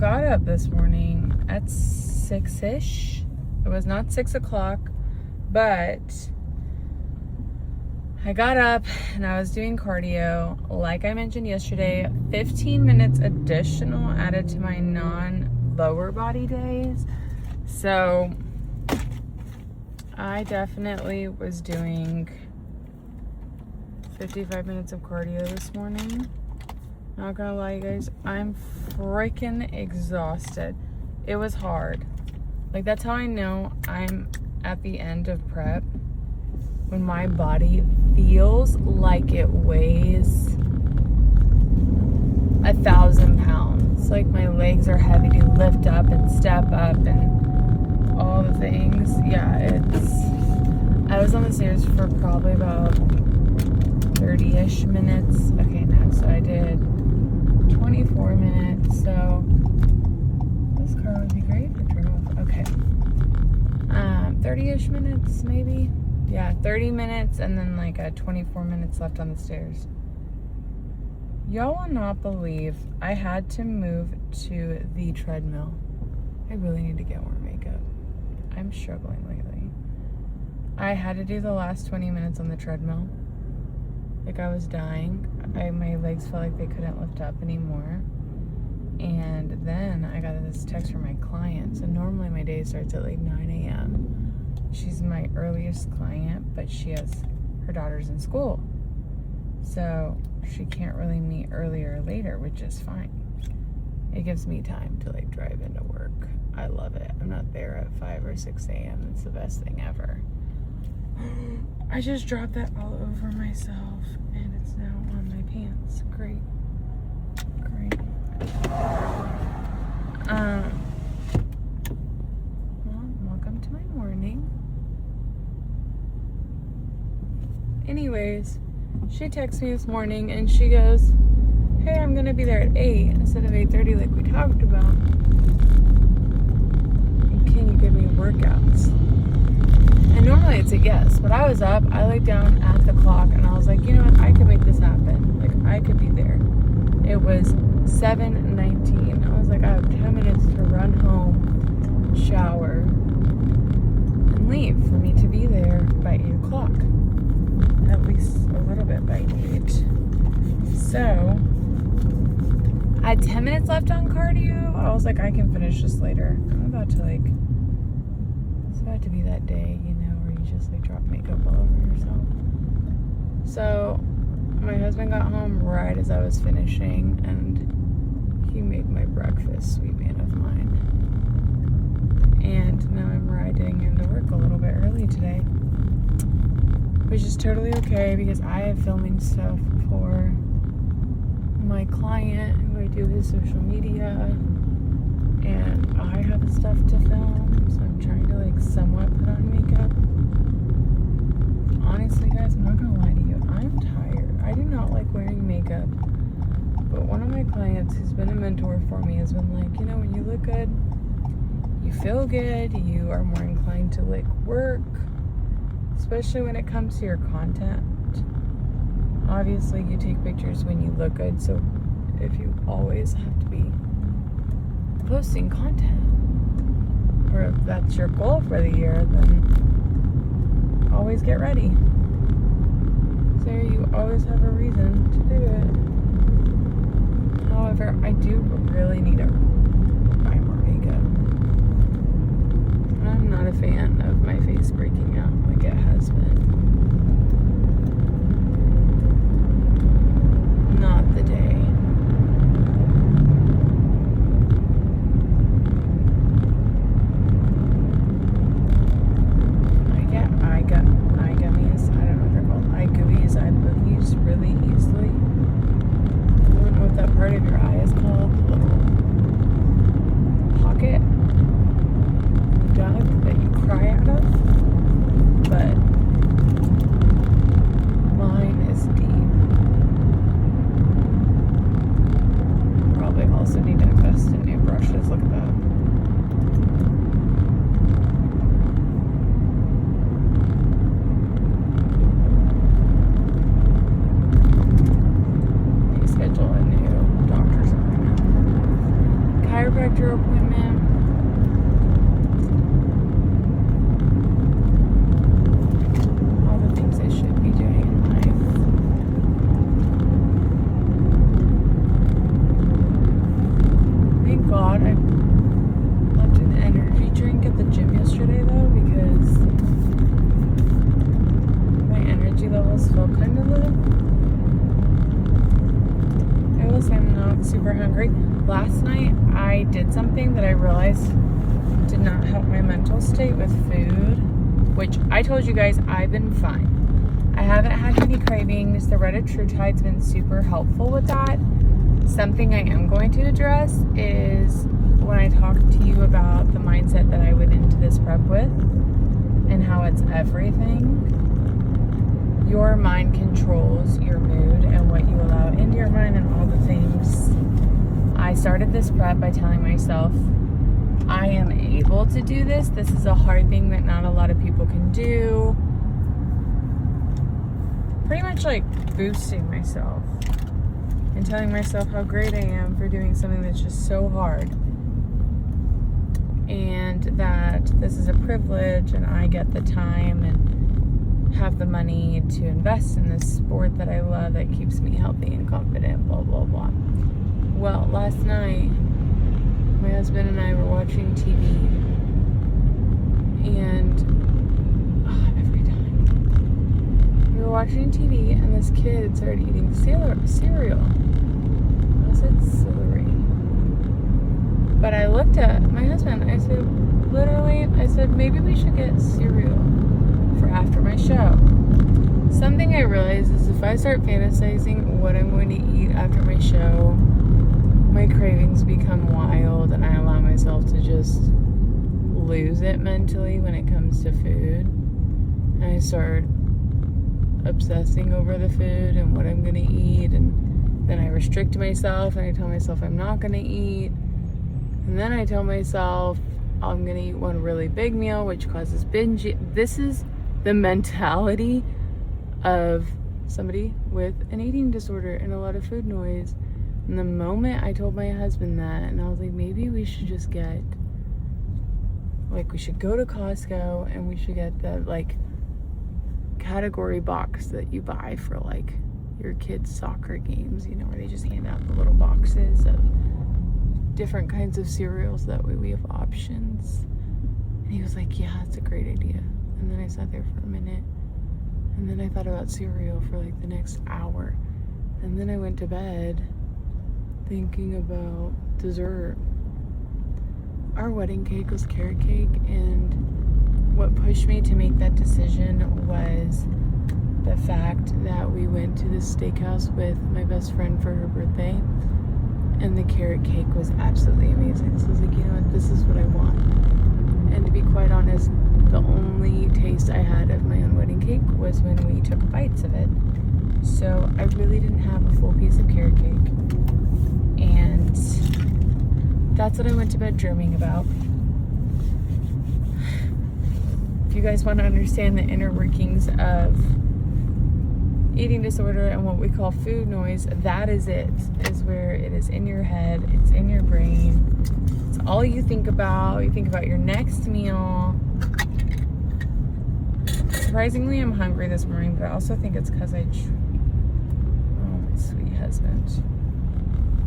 got up this morning at 6-ish. It was not 6 o'clock, but I got up and I was doing cardio. Like I mentioned yesterday, 15 minutes additional added to my non-lower body days. So I definitely was doing 55 minutes of cardio this morning. Not gonna lie, you guys, I'm freaking exhausted. It was hard. Like, that's how I know I'm at the end of prep. When my body feels like it weighs 1,000 pounds. Like, my legs are heavy to lift up and step up and all the things. Yeah, I was on the stairs for probably about 30-ish minutes. Okay, no, so I did 24 minutes, so this car would be great to turn off. Okay. 30-ish minutes, maybe. Yeah, 30 minutes and then like 24 minutes left on the stairs. Y'all will not believe I had to move to the treadmill. I really need to get more makeup. I'm struggling lately. I had to do the last 20 minutes on the treadmill. Like, I was dying. My legs felt like they couldn't lift up anymore. And then I got this text from my client. So normally my day starts at like 9 a.m. She's my earliest client, but she has her daughters in school. So she can't really meet earlier or later, which is fine. It gives me time to like drive into work. I love it. I'm not there at 5 or 6 a.m. It's the best thing ever. I just dropped that all over myself and it's now on my pants. Great. Well, welcome to my morning. Anyways, she texts me this morning and she goes, hey, I'm gonna be there at 8 instead of 8:30 like we talked about. Can you give me workouts? And normally it's a yes, but I was up, I laid down at the clock and I was like, you know what, I could make this happen. Like, I could be there. It was 7:19. I was like, I have 10 minutes to run home, shower, and leave for me to be there by 8 o'clock. At least a little bit by 8. So, I had 10 minutes left on cardio. I was like, I can finish this later. I'm about to it's about to be that day, you know, where you just like drop makeup all over yourself. So, my husband got home right as I was finishing and he made my breakfast, sweet man of mine. And now I'm riding into work a little bit early today, which is totally okay because I have filming stuff for my client who I do his social media and I have stuff to film, so I'm trying to like somewhat put on makeup. Honestly, guys, I'm not gonna lie to you, I'm tired. I do not like wearing makeup, but one of my clients who's been a mentor for me has been like, you know, when you look good, you feel good, you are more inclined to like work, especially when it comes to your content. Obviously, you take pictures when you look good, so if you always have to be posting content, or if that's your goal for the year, then always get ready. So you always have a reason to do it. However, I do really need to buy more makeup. I'm not a fan of my face breaking out like it has been. Not the day. Eye gummies, I don't know what they're called. Eye gooeyes, eye boogies really easily. I don't know what that part of your eye is called. guys, did not help my mental state with food, which I told you guys I've been fine. I haven't had many cravings. The Red Tide's been super helpful with that. Something I am going to address is when I talked to you about the mindset that I went into this prep with and how it's everything. Your mind controls your mood and what you allow into your mind and all the things. I started this prep by telling myself, I am able to do this. This is a hard thing that not a lot of people can do. Pretty much like boosting myself and telling myself how great I am for doing something that's just so hard. And that this is a privilege and I get the time and have the money to invest in this sport that I love that keeps me healthy and confident, blah, blah, blah. Well, last night, my husband and I were watching TV, and every time we were watching TV, and this kid started eating cereal. I said celery, but I looked at my husband. I said, maybe we should get cereal for after my show. Something I realized is if I start fantasizing what I'm going to eat after my show, my cravings become wild and I allow myself to just lose it mentally when it comes to food. And I start obsessing over the food and what I'm going to eat, and then I restrict myself and I tell myself I'm not going to eat, and then I tell myself I'm going to eat one really big meal, which causes binge. This is the mentality of somebody with an eating disorder and a lot of food noise. And the moment I told my husband that, and I was like, maybe we should just get, like, we should go to Costco and we should get the, like, category box that you buy for, like, your kids' soccer games, you know, where they just hand out the little boxes of different kinds of cereals. That way we have options. And he was like, yeah, that's a great idea. And then I sat there for a minute, and then I thought about cereal for, like, the next hour. And then I went to bed thinking about dessert. Our wedding cake was carrot cake, and what pushed me to make that decision was the fact that we went to this steakhouse with my best friend for her birthday, and the carrot cake was absolutely amazing. So I was like, you know what, this is what I want. And to be quite honest, the only taste I had of my own wedding cake was when we took bites of it. So I really didn't have a full piece of carrot cake. And that's what I went to bed dreaming about. If you guys want to understand the inner workings of eating disorder and what we call food noise, that is it. Is where it is in your head, it's in your brain. It's all you think about. You think about your next meal. Surprisingly, I'm hungry this morning, but I also think it's because my sweet husband.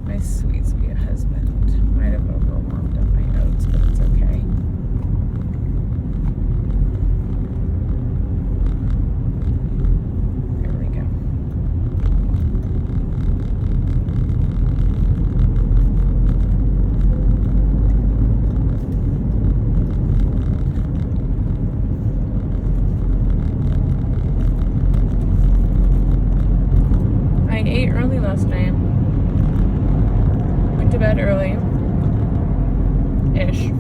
My sweet, sweet husband might have overwarmed up my oats, but it's okay. There we go. I ate early last night. To bed early-ish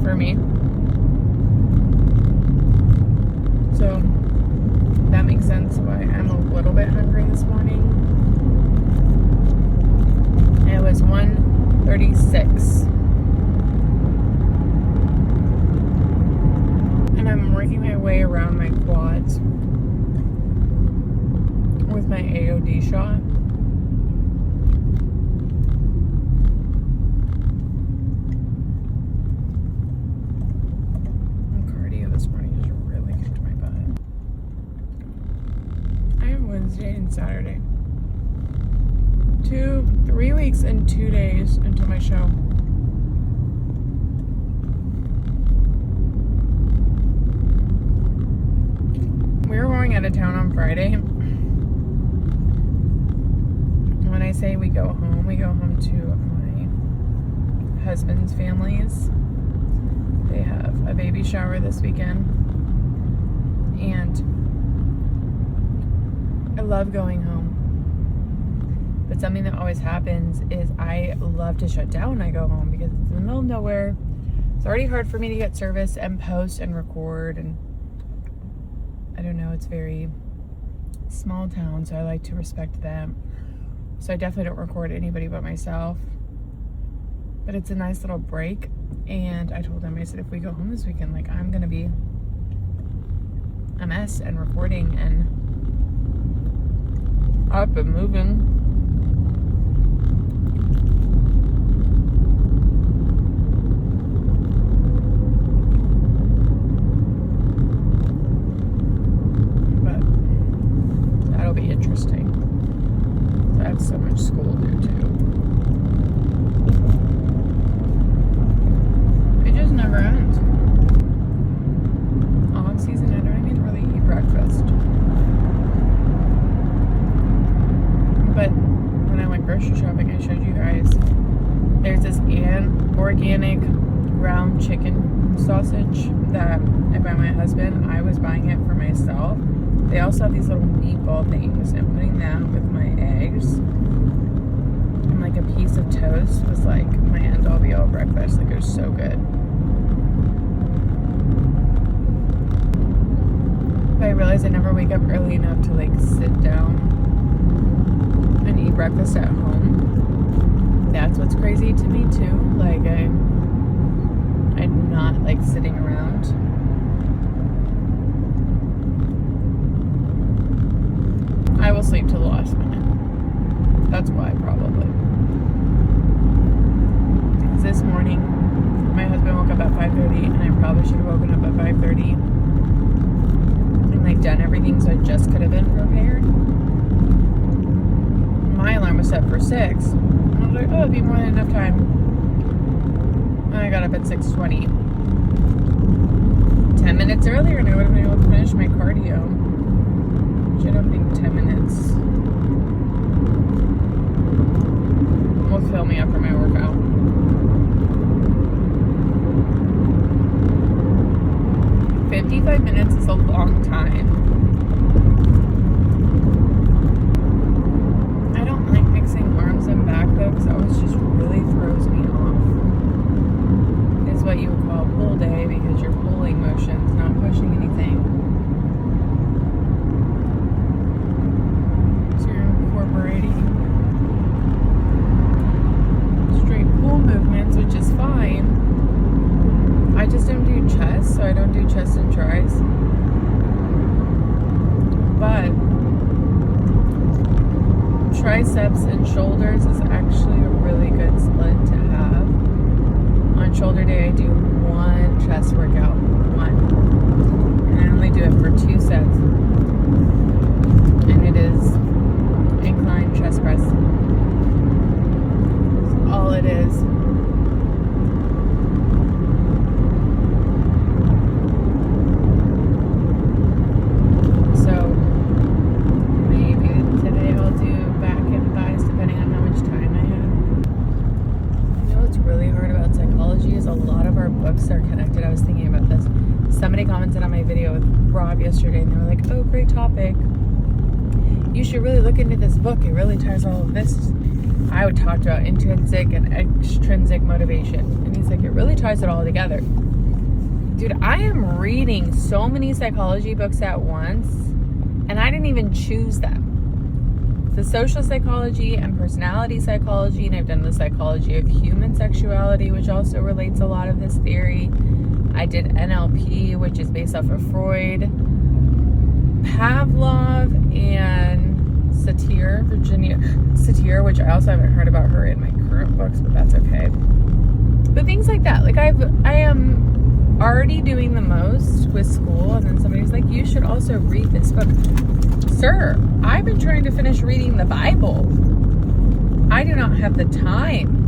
for me. So that makes sense why I'm a little bit hungry this morning. It was 1:36. And I'm working my way around my quads with my AOD shot. Wednesday and Saturday. 3 weeks and 2 days until my show. We're going out of town on Friday. When I say we go home to my husband's family's. baby shower this weekend. And I love going home. But something that always happens is I love to shut down when I go home because it's in the middle of nowhere. It's already hard for me to get service and post and record, and I don't know, it's very small town, so I like to respect them. So I definitely don't record anybody but myself. But it's a nice little break, and I told them, I said, if we go home this weekend, like, I'm gonna be a mess and recording and up and moving. Be interesting. I have so much school to do too. It just never ends. Off season, I don't even really eat breakfast. But when I went grocery shopping, I showed you guys, there's this organic ground chicken sausage that I buy my husband. I was buying it for myself. They also have these little meatball things, and putting that with my eggs and like a piece of toast was like my end all be all breakfast. Like, it was so good. But I realized I never wake up early enough to like sit down and eat breakfast at home. That's what's crazy to me too. Like, I'm not like sitting around. I will sleep till the last minute. That's why, probably. Because this morning, my husband woke up at 5:30, and I probably should have woken up at 5:30 and like done everything, so I just could have been prepared. My alarm was set for 6. And I was like, oh, it'd be more than enough time. And I got up at 6:20. 10 minutes earlier, and I would have been able to finish my cardio. I don't think 10 minutes will fill me up for my workout. "55 minutes is a long time. I don't like mixing arms and back though, because that always just really throws me off. It's what you would call pull day because you're pulling motions, not pushing anything. Straight pull movements, which is fine. I just don't do chest, so I don't do chest and tries. But triceps and shoulders is actually a really good split to have. On shoulder day, I do one chest workout, one. And I only do it for 2 sets. And it is incline chest press. That's all it is. So maybe today I'll do back and thighs depending on how much time I have. You know what's really hard about psychology is a lot of our books are connected. I was thinking about this. Somebody commented on my video with Rob yesterday, and they were like, oh, great topic. You should really look into this book. It really ties all of this. I would talk about intrinsic and extrinsic motivation. And he's like, it really ties it all together. Dude, I am reading so many psychology books at once, and I didn't even choose them. The social psychology and personality psychology, and I've done the psychology of human sexuality, which also relates a lot of this theory. I did NLP, which is based off of Freud, Pavlov, and Virginia Satir, which I also haven't heard about her in my current books, but that's okay. But things like that. Like, I am already doing the most with school, and then somebody's like, you should also read this book. Sir, I've been trying to finish reading the Bible. I do not have the time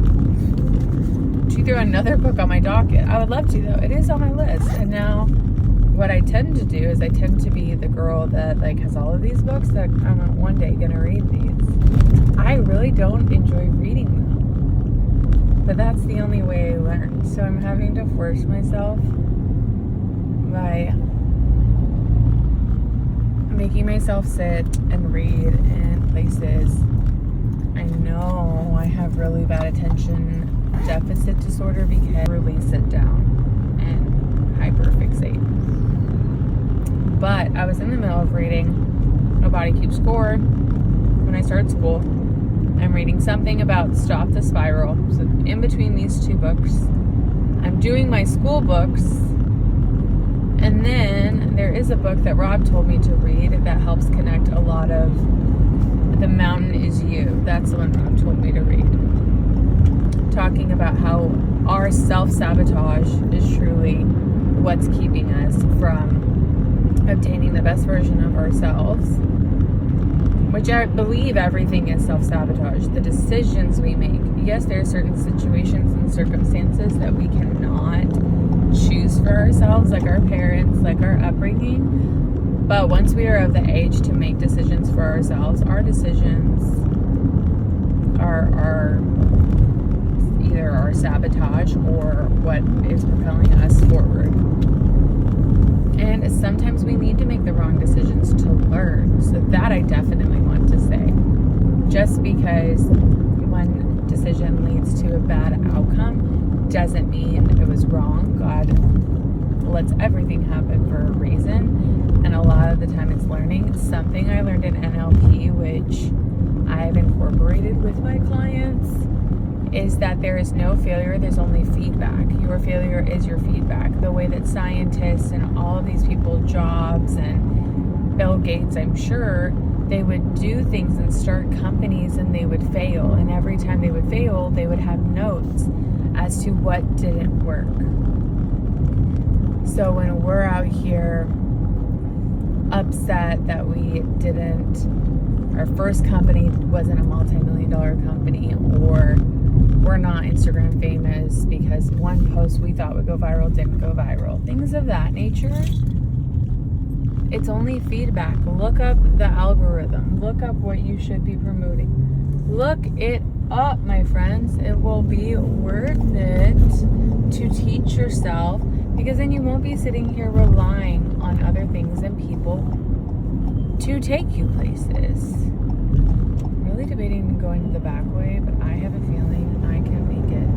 to throw another book on my docket. I would love to, though. It is on my list. And now what I tend to do is I tend to be the girl that like has all of these books that I'm one day gonna read these. I really don't enjoy reading them, but that's the only way I learn. So I'm having to force myself by making myself sit and read in places. I know I have really bad attention deficit disorder because I really sit down and hyperfixate. But I was in the middle of reading A Body Keeps Score when I started school. I'm reading something about Stop the Spiral. So in between these two books, I'm doing my school books. And then there is a book that Rob told me to read that helps connect a lot of The Mountain Is You. That's the one Rob told me to read. Talking about how our self-sabotage is truly what's keeping us from obtaining the best version of ourselves. Which I believe everything is self-sabotage. The decisions we make. Yes, there are certain situations and circumstances that we cannot choose for ourselves, like our parents, like our upbringing. But once we are of the age to make decisions for ourselves, our decisions are either our sabotage or what is propelling us forward. And sometimes we need to make the wrong decisions to learn. So that I definitely want to say. Just because one decision leads to a bad outcome doesn't mean it was wrong. God lets everything happen for a reason. And a lot of the time it's learning. Something I learned in NLP, which I've incorporated with my clients, is that there is no failure, there's only feedback. Your failure is your feedback. The way that scientists and all of these people, Jobs and Bill Gates, I'm sure, they would do things and start companies and they would fail. And every time they would fail, they would have notes as to what didn't work. So when we're out here upset that we didn't, our first company wasn't a multi-million-dollar company, or we're not Instagram famous because one post we thought would go viral didn't go viral. Things of that nature. It's only feedback. Look up the algorithm. Look up what you should be promoting. Look it up, my friends. It will be worth it to teach yourself, because then you won't be sitting here relying on other things and people to take you places. I'm really debating going the back way, but I have a feeling I can make it.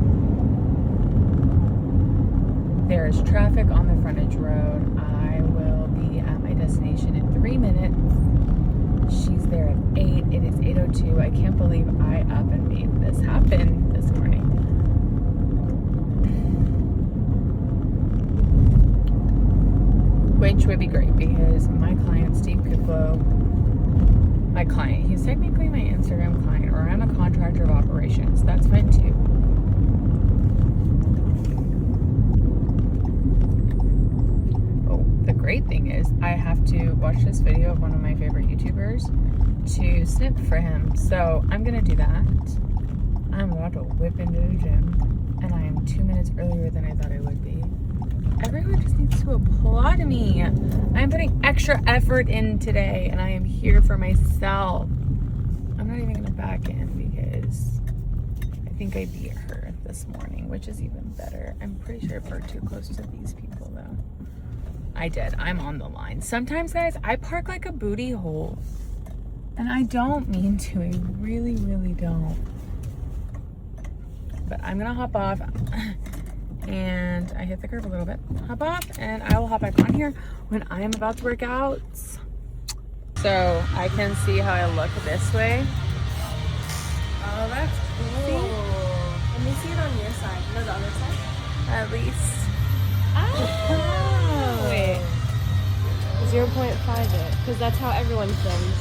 There is traffic on the frontage road. I will be at my destination in 3 minutes. She's there at 8. It is 8:02. I can't believe I up and made this happen this morning. Which would be great because my client, Steve Kuklo, he's technically my Instagram client, or I'm a contractor of operations. That's fine too. Oh, the great thing is I have to watch this video of one of my favorite YouTubers to snip for him. So I'm going to do that. I'm about to whip into the gym, and I am 2 minutes earlier than I thought I would be. Everyone just needs to applaud me. I'm putting extra effort in today, and I am here for myself. I'm not even going to back in because I think I beat her this morning, which is even better. I'm pretty sure I parked too close to these people, though. I did. I'm on the line. Sometimes, guys, I park like a booty hole, and I don't mean to. I really, really don't. But I'm going to hop off. And I hit the curb a little bit. Hop off, and I will hop back on here when I am about to work out. So I can see how I look this way. Oh, that's cool. See? Let me see it on your side. No, the other side? At least. Oh. Wait. 0.5 it, because that's how everyone films.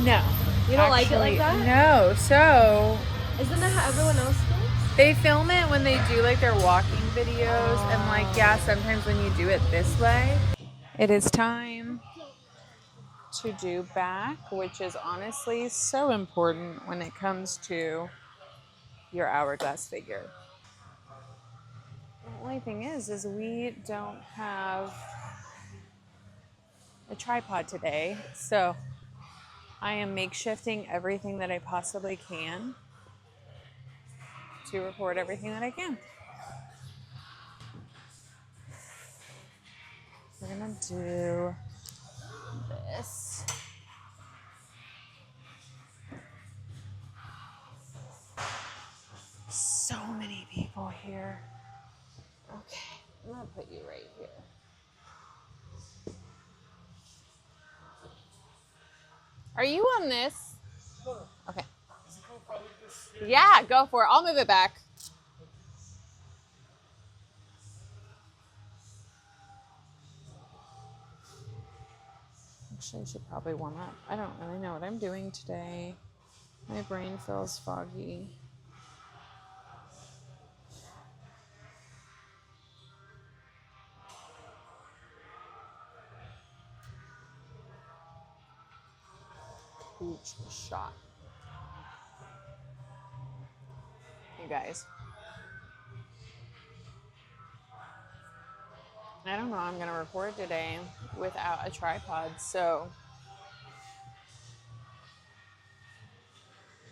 No. You don't like it like that? No. So isn't that how everyone else films? they film it when they do like their walking videos, and like, yeah, sometimes when you do it this way. It is time to do back, which is honestly so important when it comes to your hourglass figure. The only thing is we don't have a tripod today, so I am makeshifting everything that I possibly can to record everything that I can. We're gonna do this. So many people here. Okay, I'm gonna put you right here. Are you on this? Okay. Yeah, go for it. I'll move it back. Actually, I should probably warm up. I don't really know what I'm doing today. My brain feels foggy. Huge shot. You guys. I don't know. I'm going to record today without a tripod, so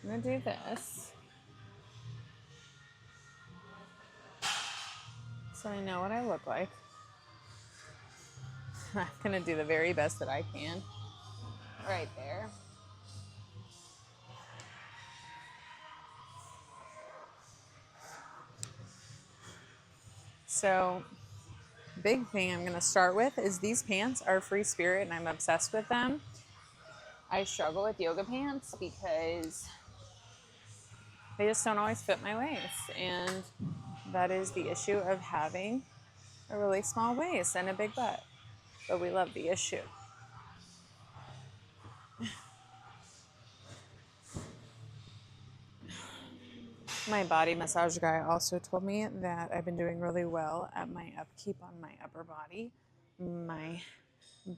I'm going to do this. So I know what I look like. I'm going to do the very best that I can. Right there. So, big thing I'm going to start with is these pants are Free Spirit and I'm obsessed with them. I struggle with yoga pants because they just don't always fit my waist. And that is the issue of having a really small waist and a big butt. But we love the issue. My body massage guy also told me that I've been doing really well at my upkeep on my upper body. My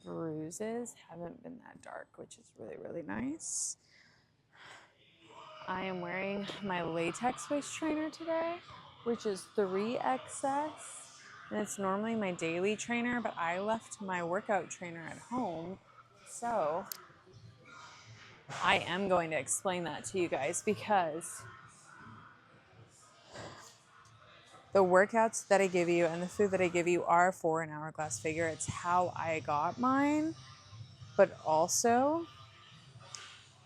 bruises haven't been that dark, which is really, really nice. I am wearing my latex waist trainer today, which is 3XS. And it's normally my daily trainer, but I left my workout trainer at home. So I am going to explain that to you guys because the workouts that I give you and the food that I give you are for an hourglass figure. It's how I got mine, but also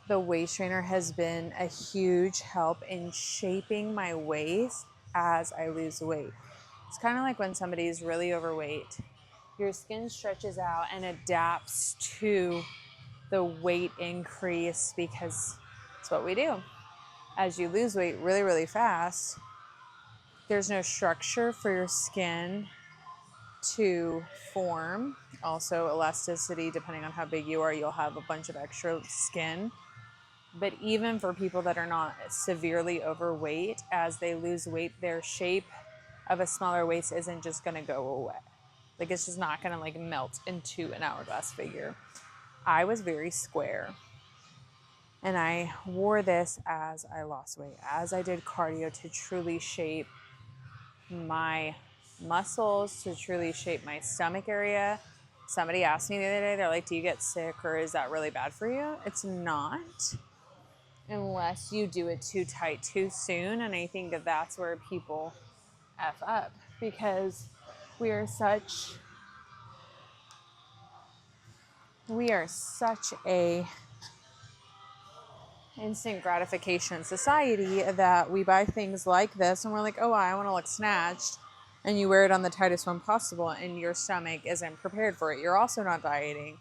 the waist trainer has been a huge help in shaping my waist as I lose weight. It's kind of like when somebody's really overweight. Your skin stretches out and adapts to the weight increase because it's what we do. As you lose weight really, really fast, there's no structure for your skin to form. Also, elasticity, depending on how big you are, you'll have a bunch of extra skin. But even for people that are not severely overweight, as they lose weight, their shape of a smaller waist isn't just going to go away. Like, it's just not going to like melt into an hourglass figure. I was very square. And I wore this as I lost weight, as I did cardio to truly shape my muscles, to truly shape my stomach area. Somebody asked me the other day, they're like, do you get sick or is that really bad for you? It's not, unless you do it too tight too soon. And I think that that's where people F up, because we are such a instant gratification society that we buy things like this and we're like, oh, I want to look snatched, and you wear it on the tightest one possible and your stomach isn't prepared for it. You're also not dieting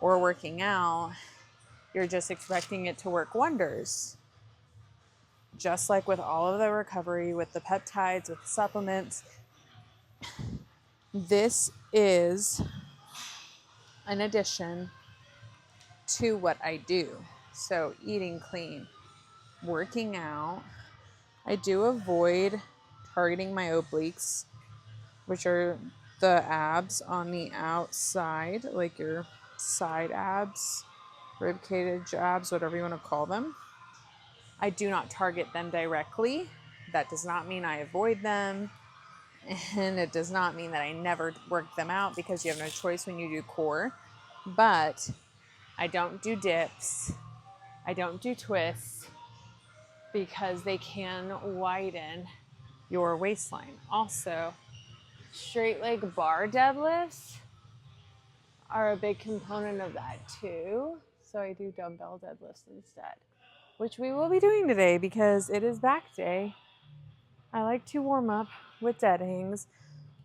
or working out. You're just expecting it to work wonders. Just like with all of the recovery, with the peptides, with the supplements, this is an addition to what I do. So eating clean, working out. I do avoid targeting my obliques, which are the abs on the outside, like your side abs, rib cage abs, whatever you want to call them. I do not target them directly. That does not mean I avoid them. And it does not mean that I never work them out, because you have no choice when you do core. But I don't do dips. I don't do twists, because they can widen your waistline. Also, straight leg bar deadlifts are a big component of that too. So I do dumbbell deadlifts instead, which we will be doing today because it is back day. I like to warm up with dead hangs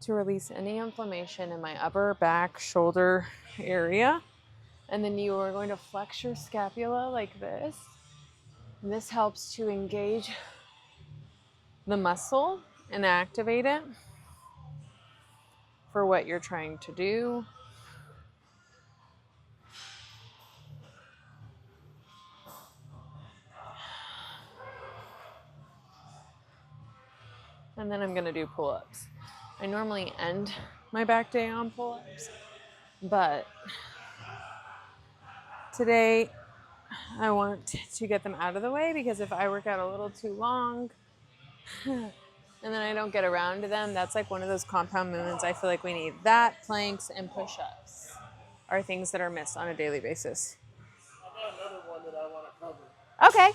to release any inflammation in my upper back shoulder area. And then you are going to flex your scapula like this. And this helps to engage the muscle and activate it for what you're trying to do. And then I'm gonna do pull-ups. I normally end my back day on pull-ups, but today I want to get them out of the way because if I work out a little too long and then I don't get around to them, that's like one of those compound movements. I feel like we need that, planks, and push-ups are things that are missed on a daily basis. I got another one that I want to cover. Okay.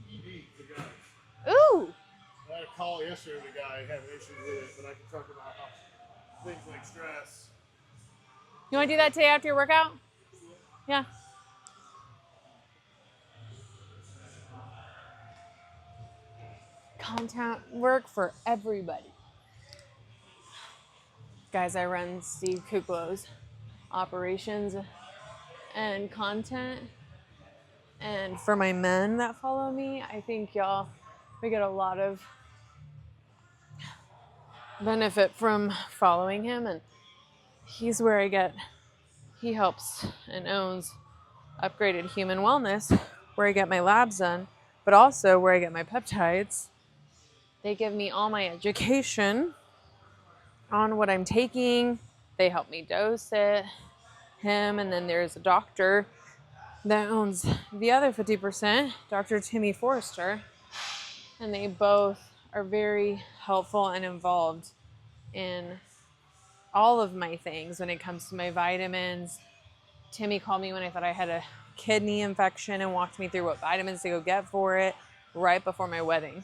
ED, the guy. Ooh. I had a call yesterday with a guy having issues with it, but I can talk about how things like stress. You want to do that today after your workout? Yeah. Content work for everybody. Guys, I run Steve Kuklow's operations and content. And for my men that follow me, I think we get a lot of benefit from following him. And he's where he helps and owns Upgraded Human Wellness, where I get my labs done, but also where I get my peptides. They give me all my education on what I'm taking. They help me dose it, him, and then there's a doctor that owns the other 50%, Dr. Timmy Forrester, and they both are very helpful and involved in all of my things when it comes to my vitamins. Timmy called me when I thought I had a kidney infection and walked me through what vitamins to go get for it right before my wedding.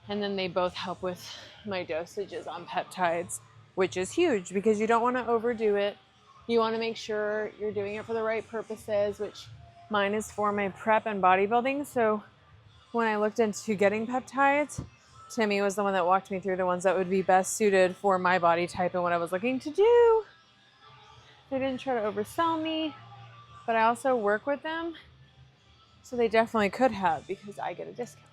And then they both help with my dosages on peptides, which is huge because you don't want to overdo it. You want to make sure you're doing it for the right purposes, which mine is for my prep and bodybuilding. So when I looked into getting peptides, Timmy was the one that walked me through the ones that would be best suited for my body type and what I was looking to do. They didn't try to oversell me, but I also work with them, so they definitely could have because I get a discount.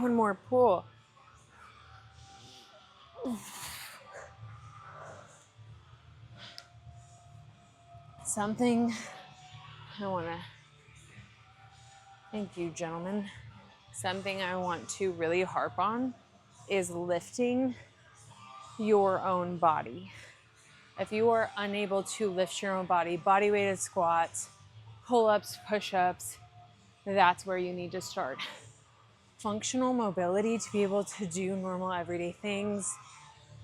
One more pull. Something I want to, thank you, gentlemen. Something I want to really harp on is lifting your own body. If you are unable to lift your own body, body weighted squats, pull-ups, push-ups, that's where you need to start. Functional mobility to be able to do normal everyday things.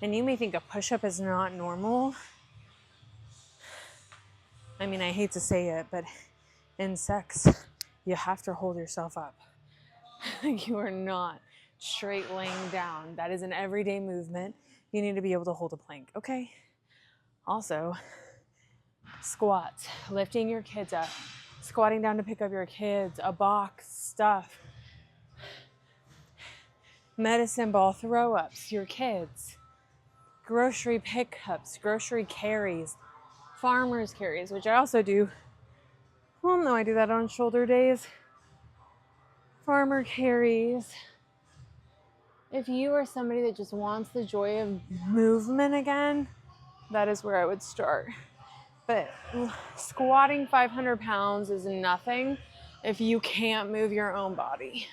And you may think a push-up is not normal. I mean, I hate to say it, but in sex, you have to hold yourself up. You are not straight laying down. That is an everyday movement. You need to be able to hold a plank, okay? Also, squats, lifting your kids up, squatting down to pick up your kids, a box, stuff. Medicine ball throw-ups, your kids. Grocery pickups, grocery carries, farmer's carries, which I also do. Well, no, I do that on shoulder days. Farmer carries. If you are somebody that just wants the joy of movement again, that is where I would start. But squatting 500 pounds is nothing if you can't move your own body.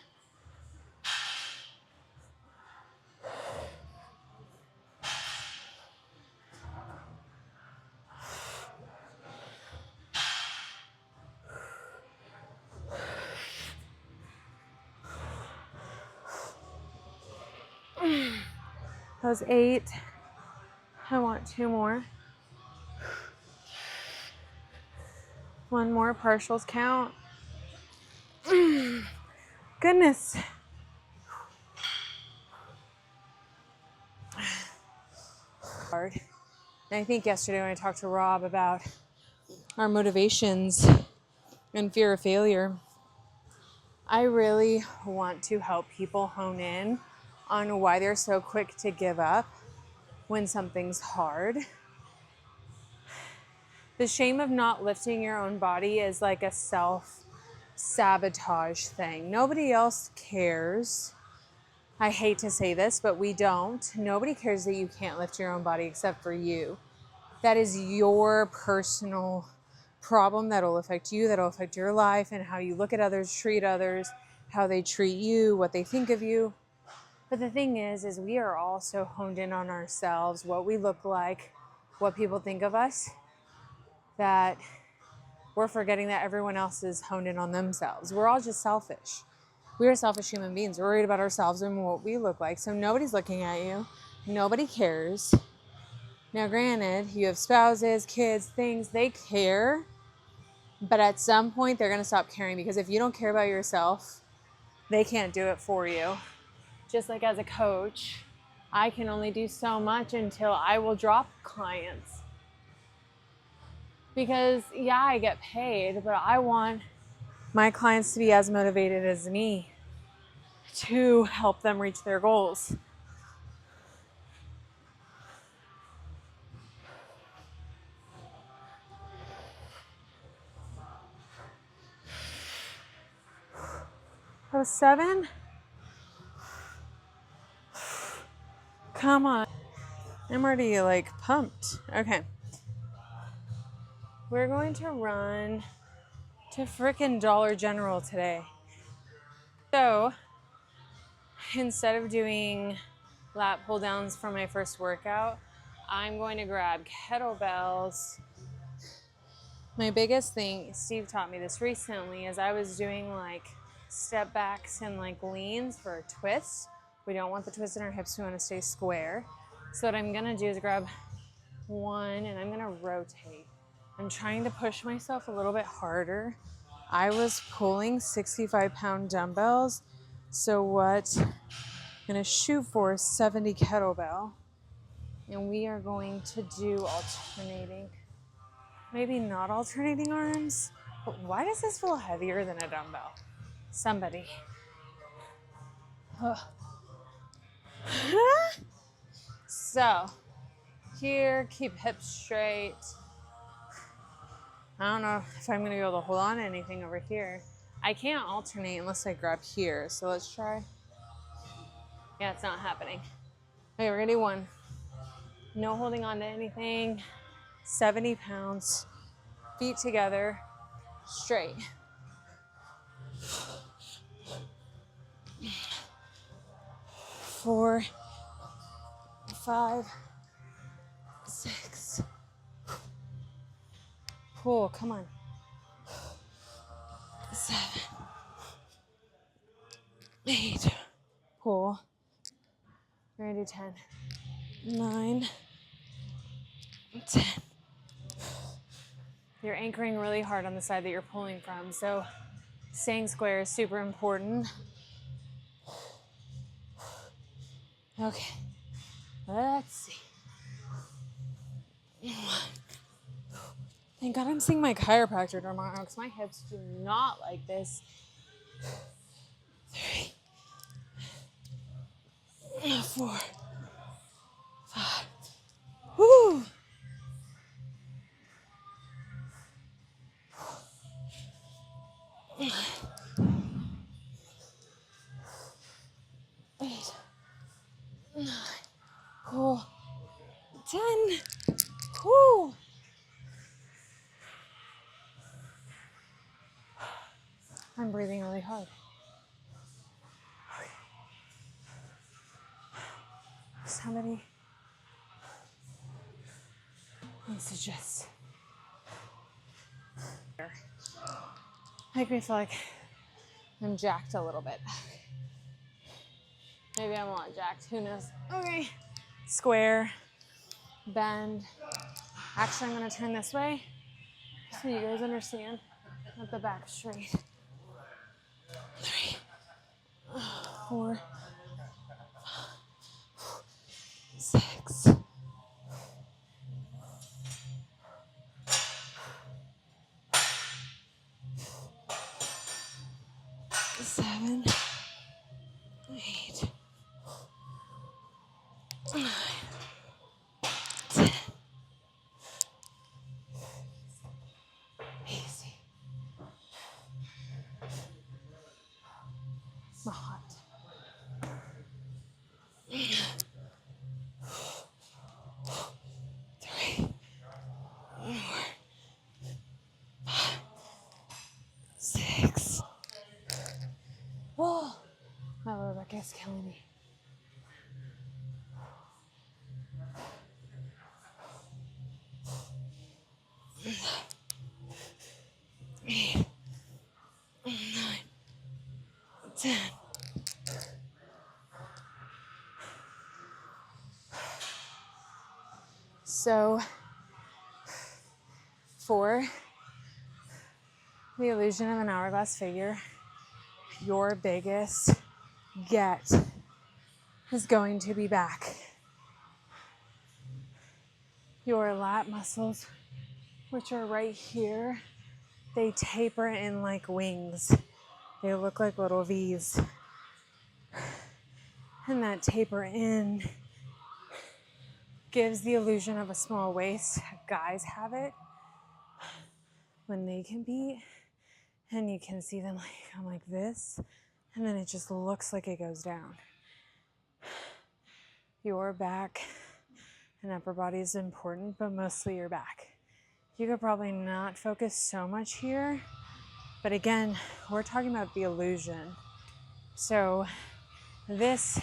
was 8. I want 2 more. 1 more, partials count. Goodness. Hard. And I think yesterday when I talked to Rob about our motivations and fear of failure, I really want to help people hone in on why they're so quick to give up when something's hard. The shame of not lifting your own body is like a self-sabotage thing. Nobody else cares. I hate to say this, but we don't. Nobody cares that you can't lift your own body except for you. That is your personal problem that'll affect you, that'll affect your life and how you look at others, treat others, how they treat you, what they think of you. But the thing is we are all so honed in on ourselves, what we look like, what people think of us, that we're forgetting that everyone else is honed in on themselves. We're all just selfish. We are selfish human beings. We're worried about ourselves and what we look like. So nobody's looking at you. Nobody cares. Now, granted, you have spouses, kids, things, they care. But at some point, they're going to stop caring, because if you don't care about yourself, they can't do it for you. Just like as a coach, I can only do so much until I will drop clients. Because, yeah, I get paid, but I want my clients to be as motivated as me to help them reach their goals. That was 7? Come on. I'm already like pumped. Okay. We're going to run to frickin' Dollar General today. So instead of doing lat pull downs for my first workout, I'm going to grab kettlebells. My biggest thing, Steve taught me this recently, is I was doing like step backs and like leans for twists. We don't want the twist in our hips, we want to stay square. So what I'm gonna do is grab one and I'm gonna rotate. I'm trying to push myself a little bit harder. I was pulling 65-pound dumbbells, so what I'm gonna shoot for is 70 kettlebell. And we are going to do alternating. Maybe not alternating arms, but why does this feel heavier than a dumbbell? Somebody. So, here, keep hips straight. I don't know if I'm gonna be able to hold on to anything over here. I can't alternate unless I grab here, so let's try. Yeah, it's not happening. Okay, we're gonna do 1. No holding on to anything. 70 pounds. Feet together. Straight. 4, 5, 6. Pull, come on. 7, 8. Pull. We're gonna do 10. 9, 10. You're anchoring really hard on the side that you're pulling from, so staying square is super important. Okay, let's see. Thank God I'm seeing my chiropractor tomorrow, because my hips do not like this. 3, 4, 5. Woo! 8, 9, 10. Woo! I'm breathing really hard. Okay. Somebody needs to just make me feel like I'm jacked a little bit. Maybe I'm not jacked, who knows? Okay, square, bend. Actually, I'm gonna turn this way so you guys understand. Let the back straight. 3, 4, 6, 7, 8, 9, 10. Easy. Hot. 3, 4, 6. Oh, my lower back is killing me. 8, 9, 10. So, for the illusion of an hourglass figure, your biggest get is going to be back. Your lat muscles, which are right here, they taper in like wings. They look like little V's. And that taper in gives the illusion of a small waist. Guys have it when they compete, and you can see them like this, and then it just looks like it goes down. Your back and upper body is important, but mostly your back. You could probably not focus so much here, but again, we're talking about the illusion. So this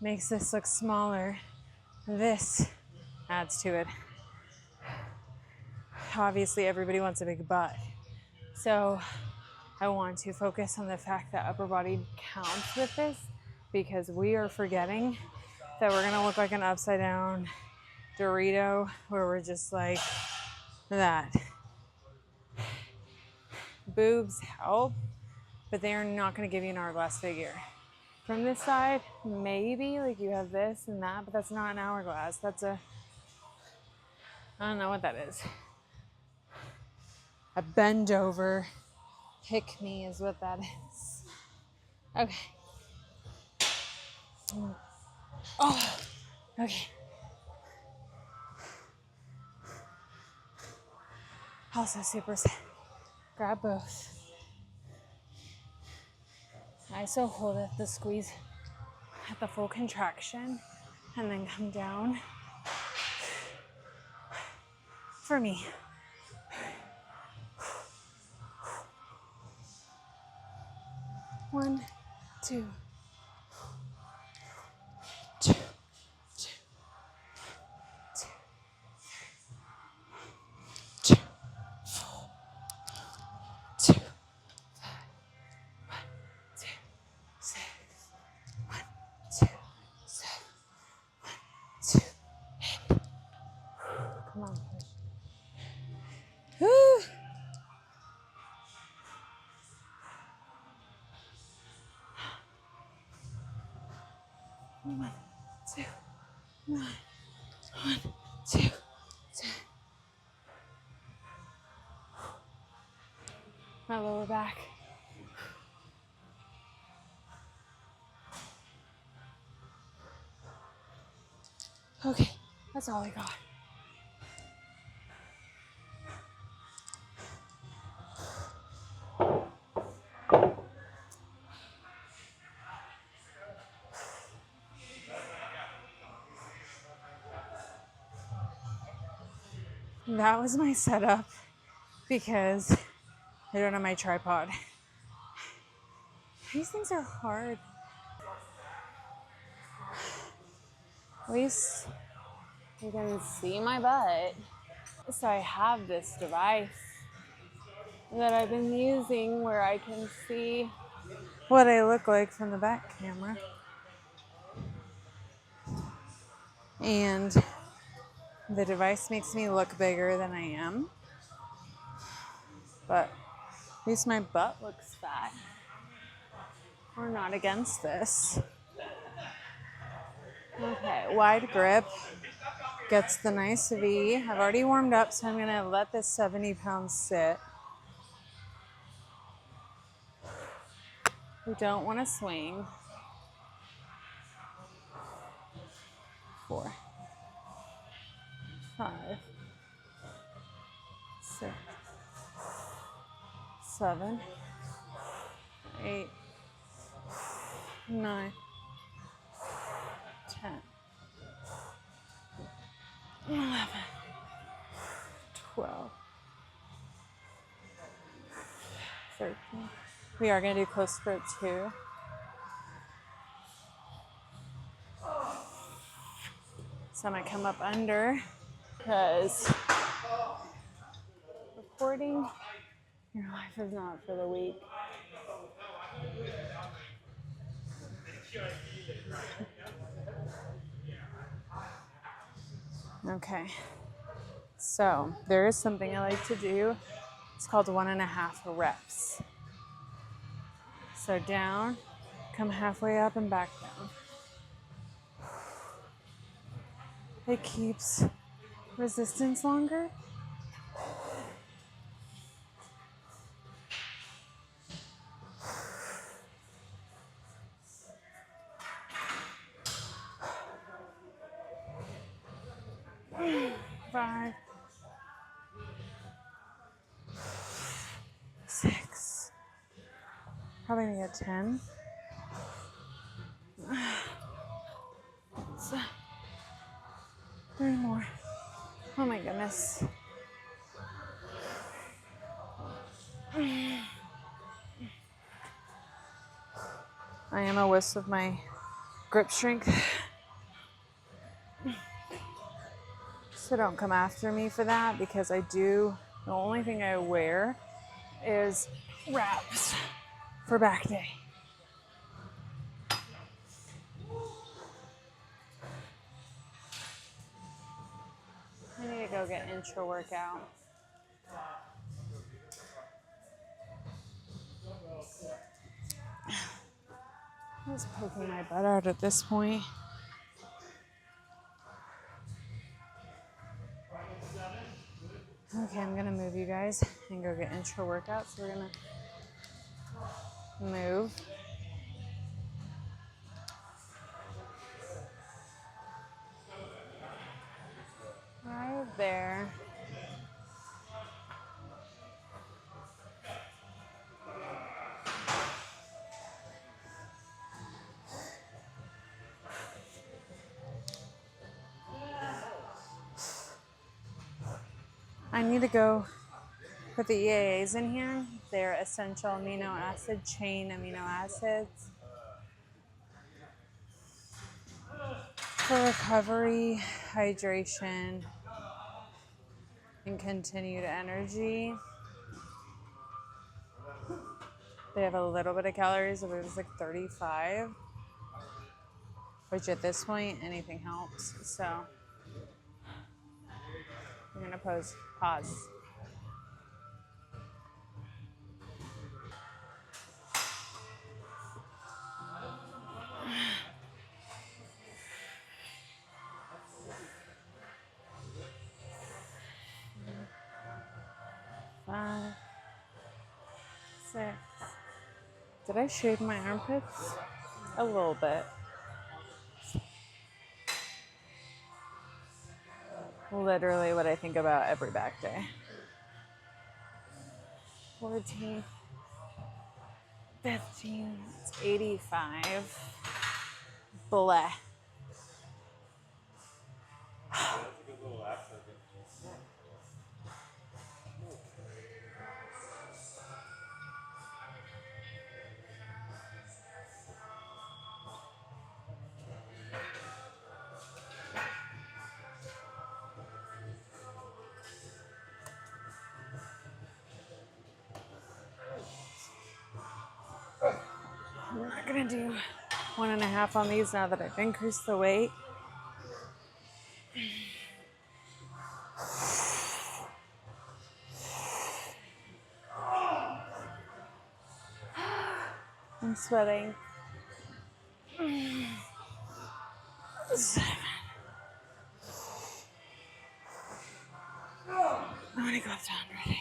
makes this look smaller. This adds to it. Obviously, everybody wants a big butt. So I want to focus on the fact that upper body counts with this, because we are forgetting that we're gonna look like an upside down Dorito where we're just like that. Boobs help, but they are not gonna give you an hourglass figure. From this side, maybe like you have this and that, but that's not an hourglass. That's I don't know what that is. A bend over pick me is what that is. Okay. Oh, okay. Also superset. Grab both. ISO hold at the squeeze at the full contraction and then come down. For me. One, two. Two, two, two, two, four, two, five, 1, 2, 6, 1, 2, 7, 1, 2, 8. Come on, push. Woo! 1, 2, 9, 1, 2, 10. My lower back. Okay, that's all I got. That was my setup because I don't have my tripod. These things are hard. At least you can see my butt. So I have this device that I've been using where I can see what I look like from the back camera. And the device makes me look bigger than I am. But at least my butt looks fat. We're not against this. Okay, wide grip gets the nice V. I've already warmed up, so I'm gonna let this 70 pounds sit. We don't want to swing. 4, 5, 6, 7, 8, 9, 10, 11, 12, 13. We are going to do close grip too. So I'm going to come up under because recording your life is not for the weak. Okay. So there is something I like to do. It's called 1.5 reps. So down, come halfway up and back down. It keeps resistance longer. Five, 6, probably gonna get 10. 3 more. Oh my goodness. I am a wuss with my grip strength. So don't come after me for that because the only thing I wear is wraps for back day. I need to go get intra workout. I'm just poking my butt out at this point. Okay, I'm gonna move you guys and go get intra workout. So we're gonna move. Right there. I need to go put the EAAs in here. They're essential amino acid chain amino acids for recovery, hydration, and continued energy. They have a little bit of calories, but it's like 35, which at this point, anything helps. So I'm gonna pause. 5, 6. Did I shave my armpits? A little bit. Literally what I think about every back day. 14, 15, it's 85. Bleh. I'm not gonna do 1.5 on these now that I've increased the weight. sweating. I'm gonna go uptown already.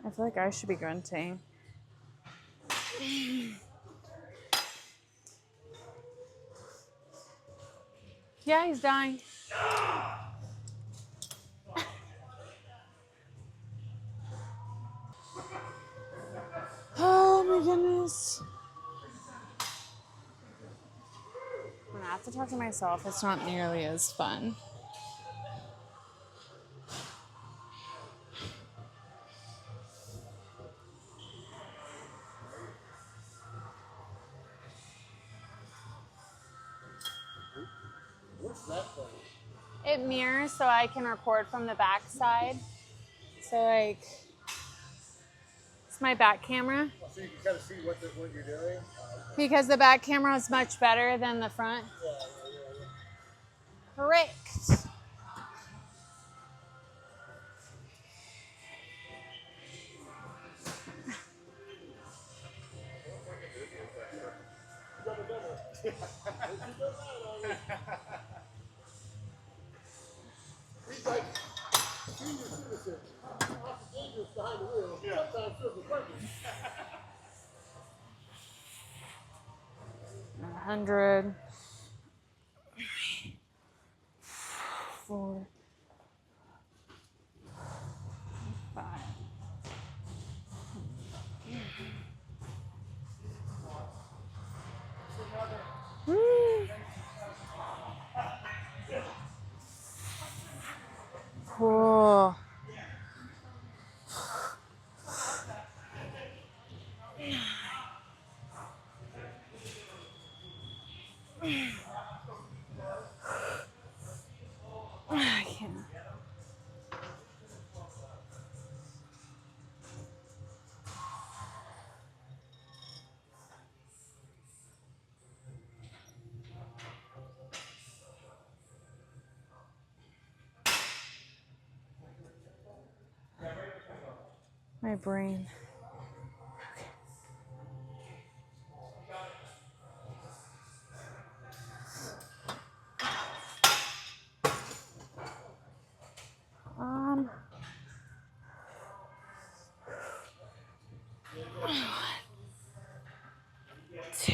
I feel like I should be grunting. Yeah, he's dying. Oh my goodness. I'm gonna have to talk to myself. It's not nearly as fun. What's that thing? It mirrors so I can record from the back side. So like, it's my back camera. So you can kind of see what you're doing. Because the back camera is much better than the front. Correct. He's like senior citizen. Lots of dangerous behind the wheel. Sometimes serves a purpose. 100. 4. 5. Cool. I can't. My brain. Um. Two.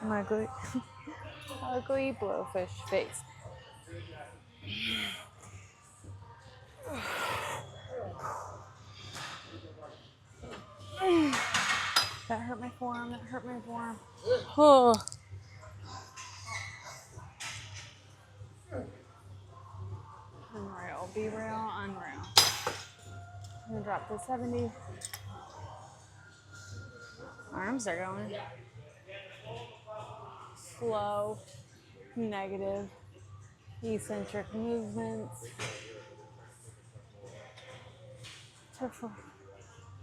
My ugly, ugly blowfish face. That hurt my forearm. That hurt my forearm. Oh. Unreal. Be real. Unreal. I'm gonna drop to 70. Arms are going. Slow. Negative. Eccentric movements.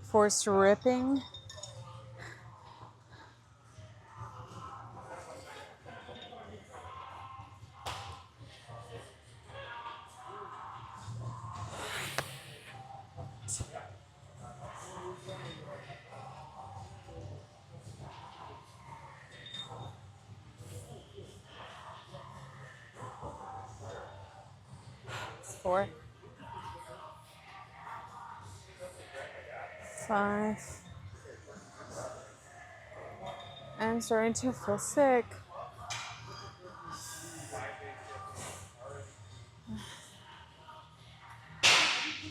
Forced ripping. It's 4. 5. I'm starting to feel sick.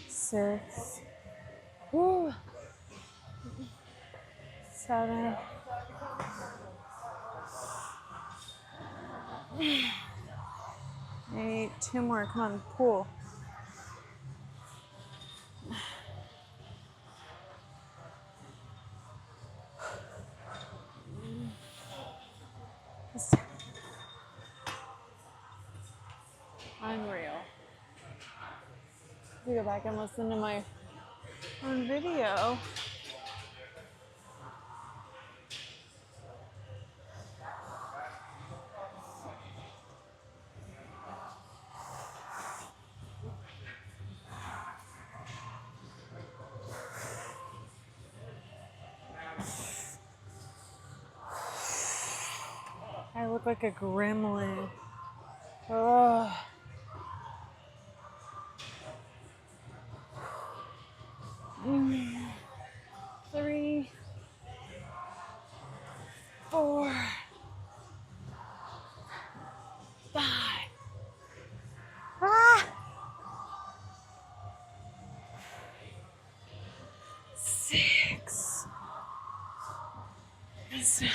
6. Woo. 7. 8. 2 more. Come on, pull. 10. Unreal. If you go back and listen to my own video. look like a gremlin. Oh. Mm. 3, 4, 5. Ah! 6, 7.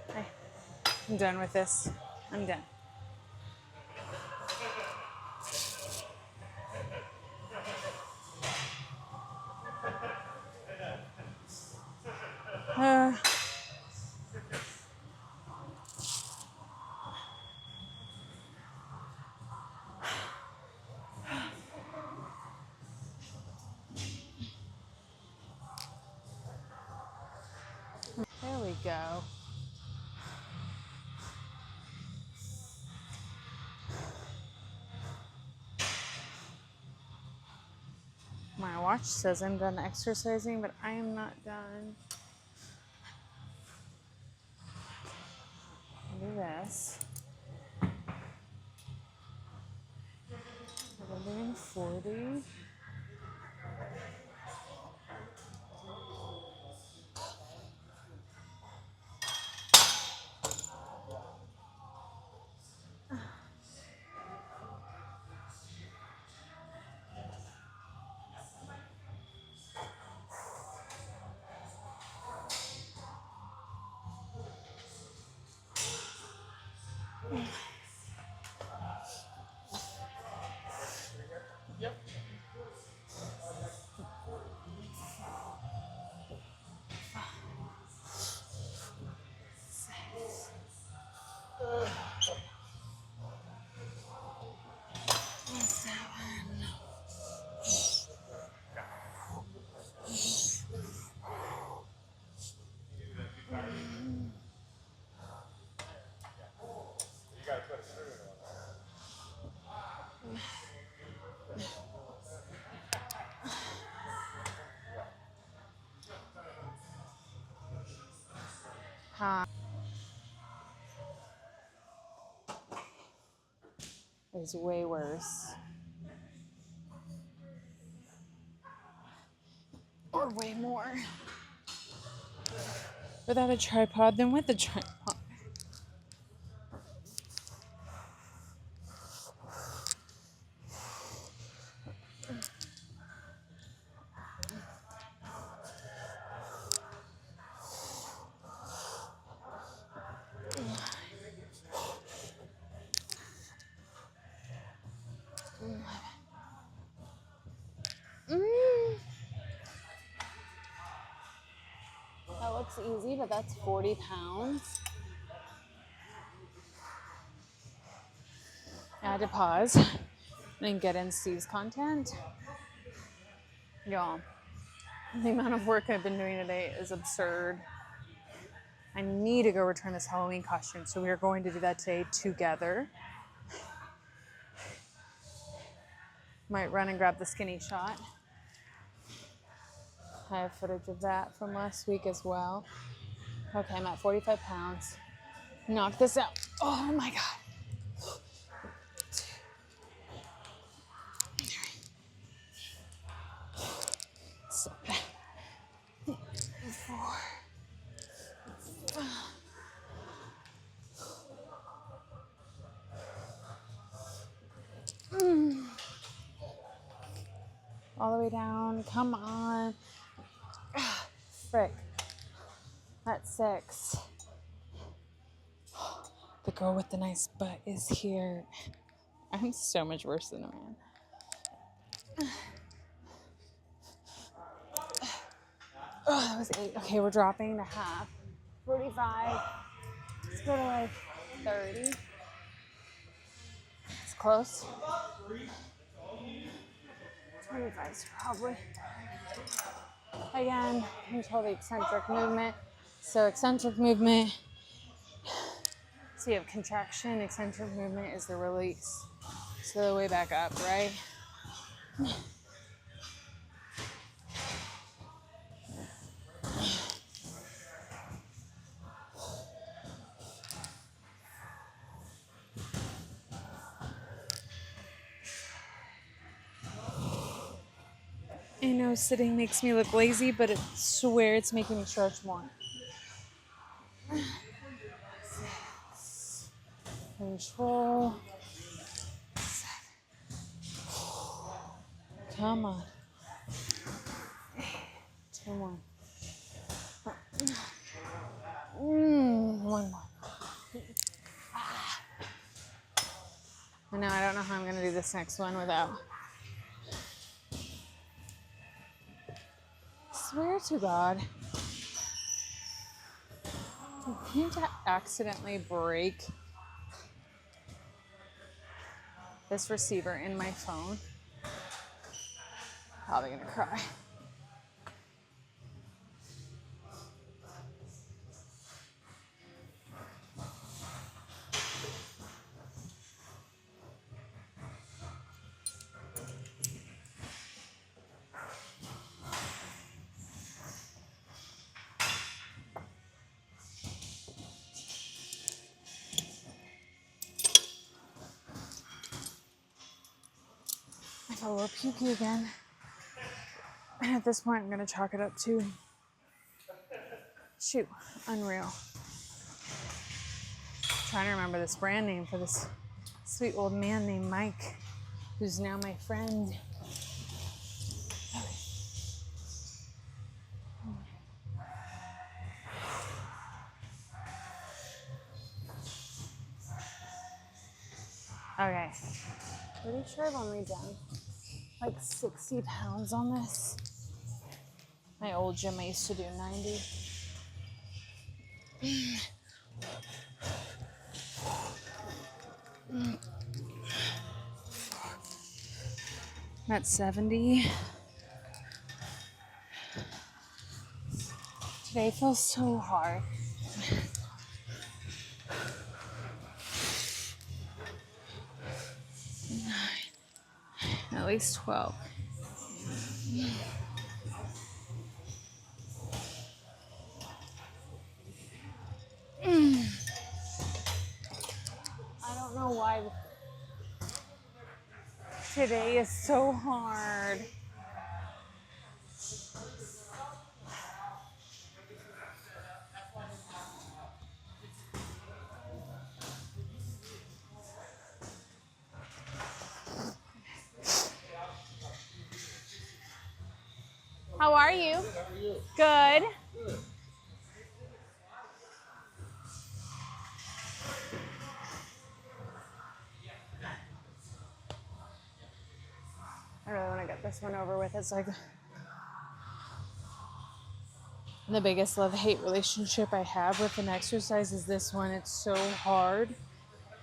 Okay, I'm done with this. I'm done. Uh, there we go. My watch says I'm done exercising, but I am not done. Do this. I'm doing 40. Is way worse. Or way more. Without a tripod than with a tripod. That looks easy, but that's 40 pounds. I had to pause and get in Steve's content. Y'all, the amount of work I've been doing today is absurd. I need to go return this Halloween costume, so we are going to do that today together. Might run and grab the skinny shot. I have footage of that from last week as well. Okay, I'm at 45 pounds. Knock this out. Oh my God. 7, 4, 5. All the way down. Come on. Frick. That's 6. The girl with the nice butt is here. I'm so much worse than a man. Oh, that was 8. Okay, we're dropping to half. 45. Let's go to like 30. It's close. 25 is probably. Again, control the eccentric movement. So eccentric movement. So you have contraction. Eccentric movement is the release. So the way back up, right? I know sitting makes me look lazy, but I swear it's making me stretch more. Control. Come on. 2 more. One more. I know, I don't know how I'm going to do this next one without. Swear to God. I can't accidentally break this receiver in my phone. Probably going to cry. I felt a little pukey again. And at this point, I'm going to chalk it up to, shoot, Unreal. I'm trying to remember this brand name for this sweet old man named Mike, who's now my friend. Okay. Pretty sure I've only done like 60 pounds on this. My old gym, I used to do 90. I'm at 70. Today feels so hard. At least 12. I don't know why today is so hard. How are you? How are you? Good. Good. I really want to get this one over with. It's like the biggest love-hate relationship I have with an exercise is this one. It's so hard,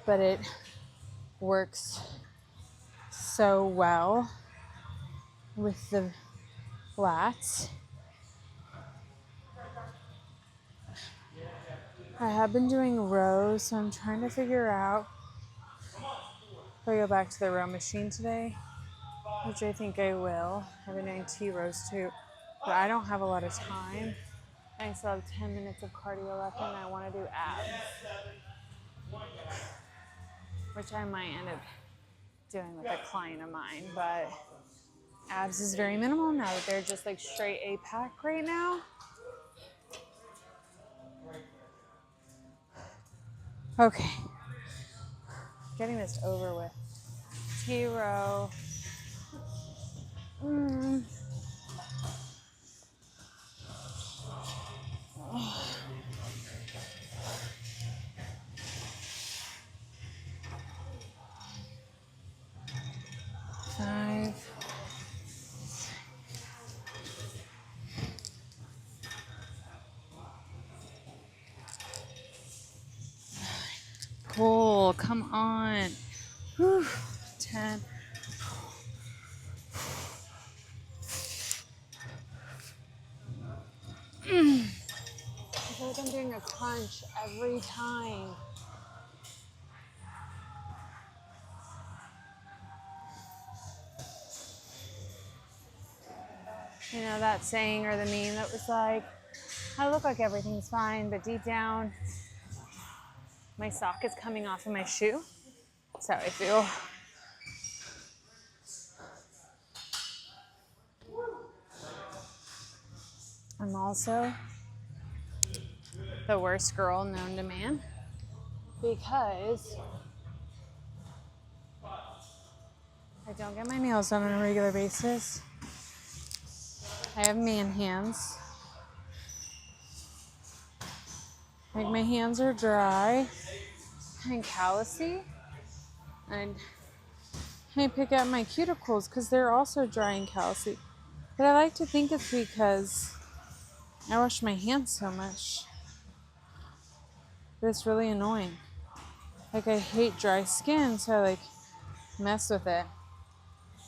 but it works so well with the lats. I have been doing rows, so I'm trying to figure out if I go back to the row machine today, which I think I will. I've been doing T rows too, but I don't have a lot of time. I still have 10 minutes of cardio left, and I want to do abs, which I might end up doing with a client of mine, but abs is very minimal now that they're just like straight APAC right now. Okay, getting this over with. T row. 5. Pull, come on. Whew. 10. I feel like I'm doing a crunch every time. You know that saying or the meme that was like, I look like everything's fine, but deep down, my sock is coming off of my shoe. That's how I feel. I'm also the worst girl known to man because I don't get my nails done on a regular basis. I have man hands. Like my hands are dry and callousy. And I pick out my cuticles because they're also dry and callousy. But I like to think it's because I wash my hands so much. But it's really annoying. Like I hate dry skin, so I like mess with it.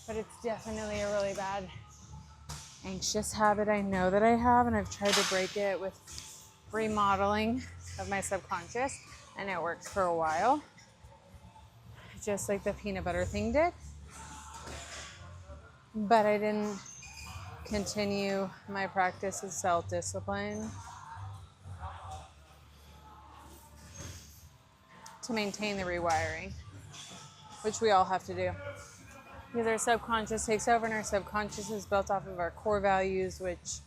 But it's definitely a really bad anxious habit I know that I have, and I've tried to break it with remodeling of my subconscious, and it worked for a while. Just like the peanut butter thing did. But I didn't continue my practice of self-discipline to maintain the rewiring, which we all have to do. Because our subconscious takes over, and our subconscious is built off of our core values, which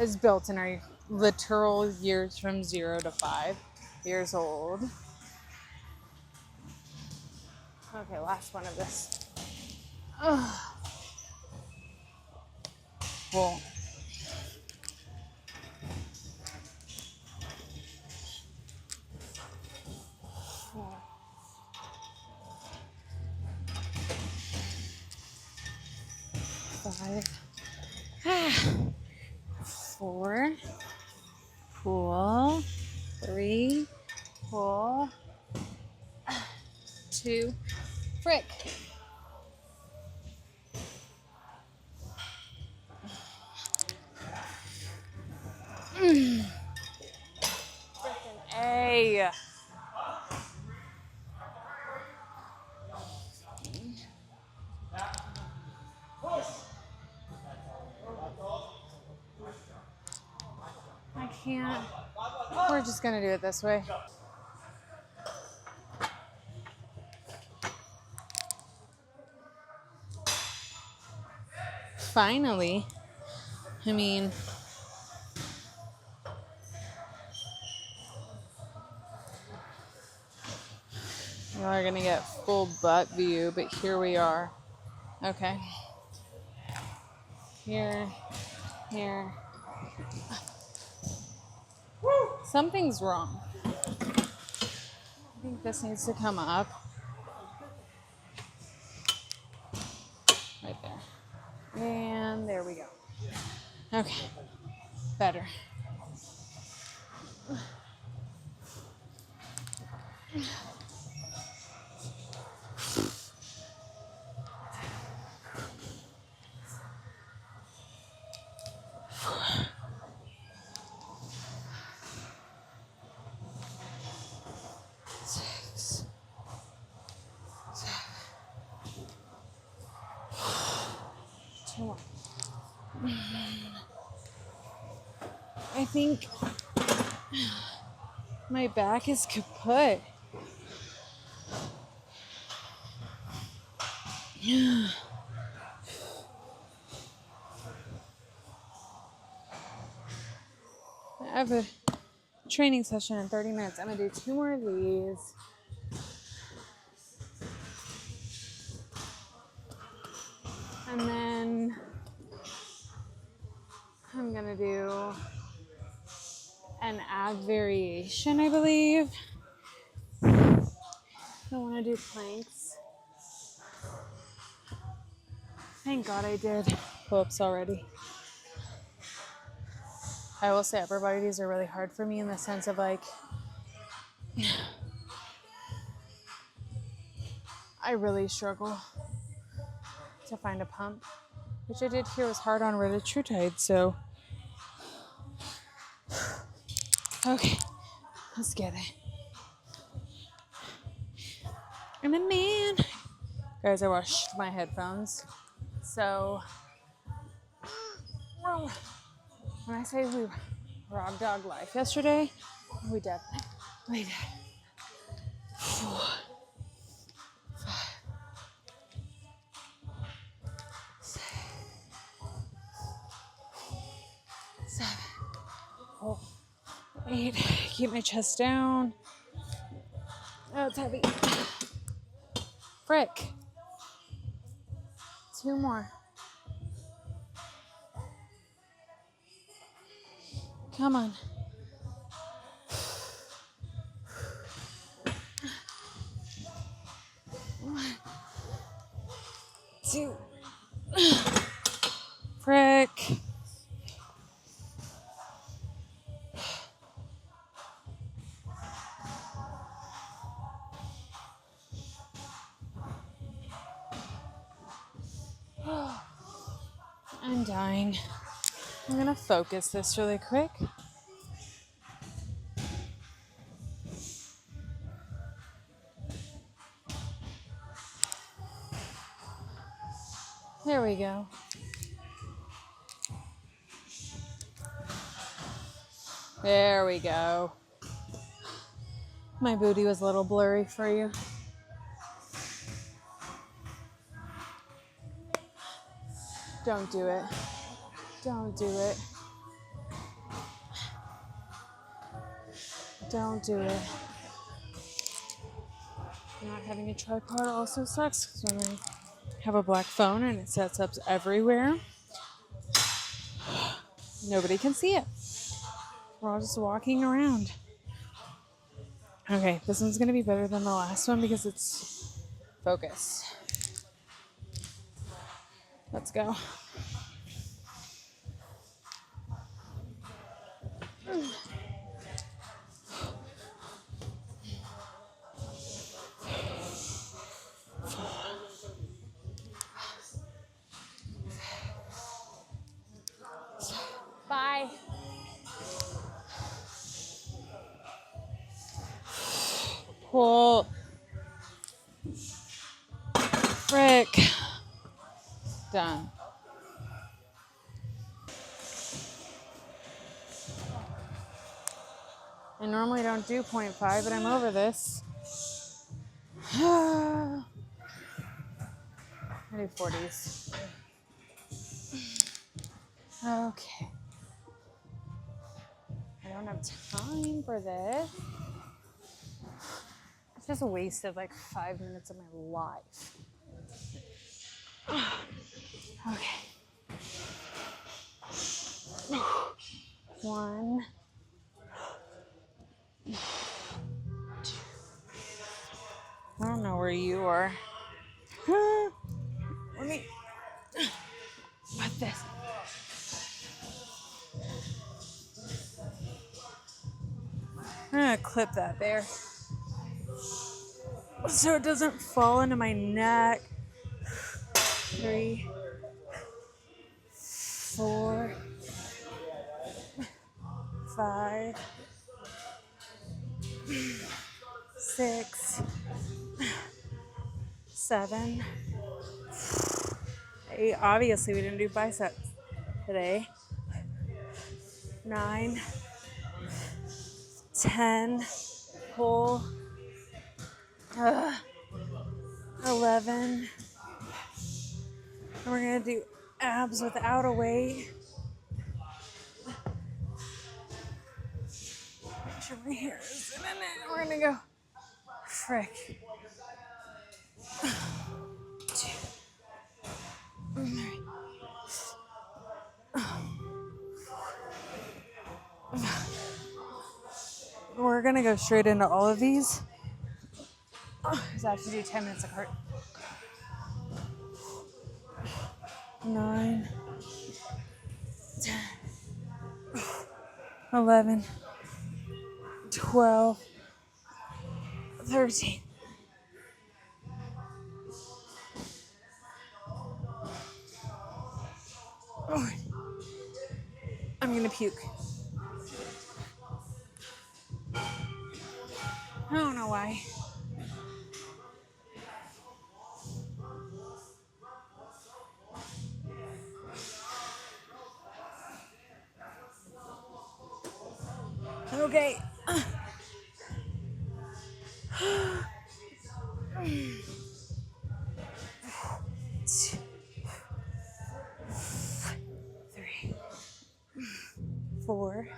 is built in our literal years from 0 to 5 years old. Okay, last one of this. Ugh. Well, 4, 5, 4, pull, 3, pull, 2, frick. Frickin' A. I can't. We're just gonna do it this way. Finally. I mean, you are gonna get full butt view, but here we are. Okay. Here. Something's wrong. I think this needs to come up. Right there. And there we go. Okay. Better. I think my back is kaput. I have a training session in 30 minutes. I'm gonna do 2 more of these. And then I'm gonna do an ab variation, I believe. I wanna do planks. Thank God I did pull-ups already. I will say upper bodies are really hard for me in the sense of like, I really struggle to find a pump, which I did hear was hard on retatrutide, so. Okay, let's get it. I'm a man. Guys, I washed my headphones. So, when I say we rock dog life yesterday, we definitely did. 4, 5, 6, 8. Keep my chest down. Oh, it's heavy. Frick. 2 more. Come on. 1, 2. Frick. I'm dying. I'm gonna focus this really quick. There we go. There we go. My booty was a little blurry for you. Don't do it. Don't do it. Don't do it. Not having a tripod also sucks because when I have a black phone and it sets up everywhere, nobody can see it. We're all just walking around. Okay, this one's going to be better than the last one because it's focused. Let's go. Bye. Pull. Frick. Done. I normally don't do 0.5, but I'm over this. I do 40s. Okay. I don't have time for this. It's just a waste of like 5 minutes of my life. Okay. 1, 2. I don't know where you are. Let me put this. I'm gonna clip that there so it doesn't fall into my neck. 3, 4, 5, 6, 7, 8. Obviously, we didn't do biceps today. 9, 10. Pull. 11. And we're gonna do abs without a weight. Make sure my hair is in it. We're gonna go. Frick. 2, 3. We're gonna go straight into all of these. Because I have to do 10 minutes of cardio. 9, 10, 11, 12, 13. I'm gonna puke. I don't know why. Okay. 2, 3, 4,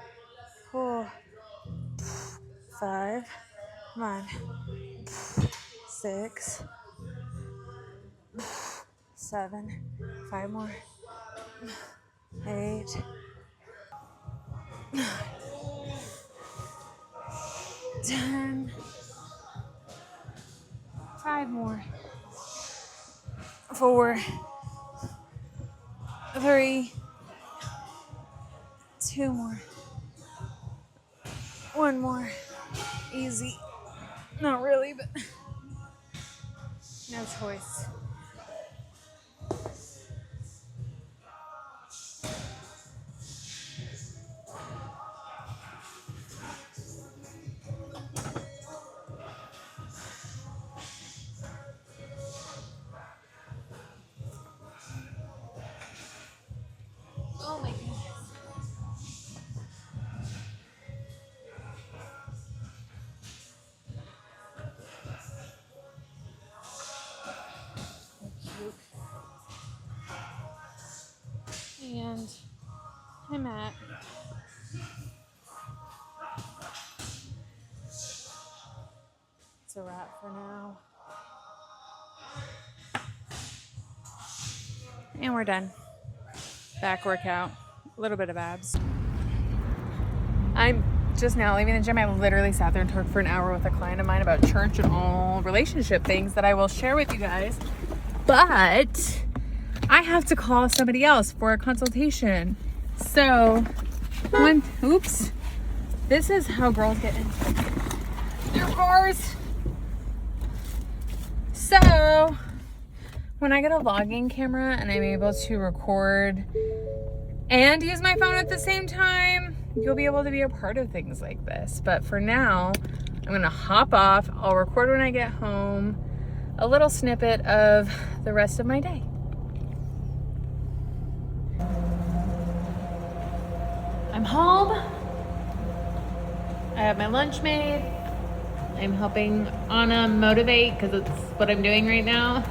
5, 5. Come on. 6. 7. 5 more. 8. 10. 5 more. 4. 3. 2 more. 1 more. Easy. Not really, but no choice. Oh my goodness. And I'm at it's a wrap for now. And we're done. Back workout, a little bit of abs. I'm just now leaving the gym. I literally sat there and talked for an hour with a client of mine about church and all relationship things that I will share with you guys. But I have to call somebody else for a consultation. So, oops. This is how girls get into their cars. So, when I get a vlogging camera and I'm able to record and use my phone at the same time, you'll be able to be a part of things like this. But for now, I'm gonna hop off. I'll record when I get home, a little snippet of the rest of my day. I'm home. I have my lunch made. I'm helping Anna motivate because it's what I'm doing right now.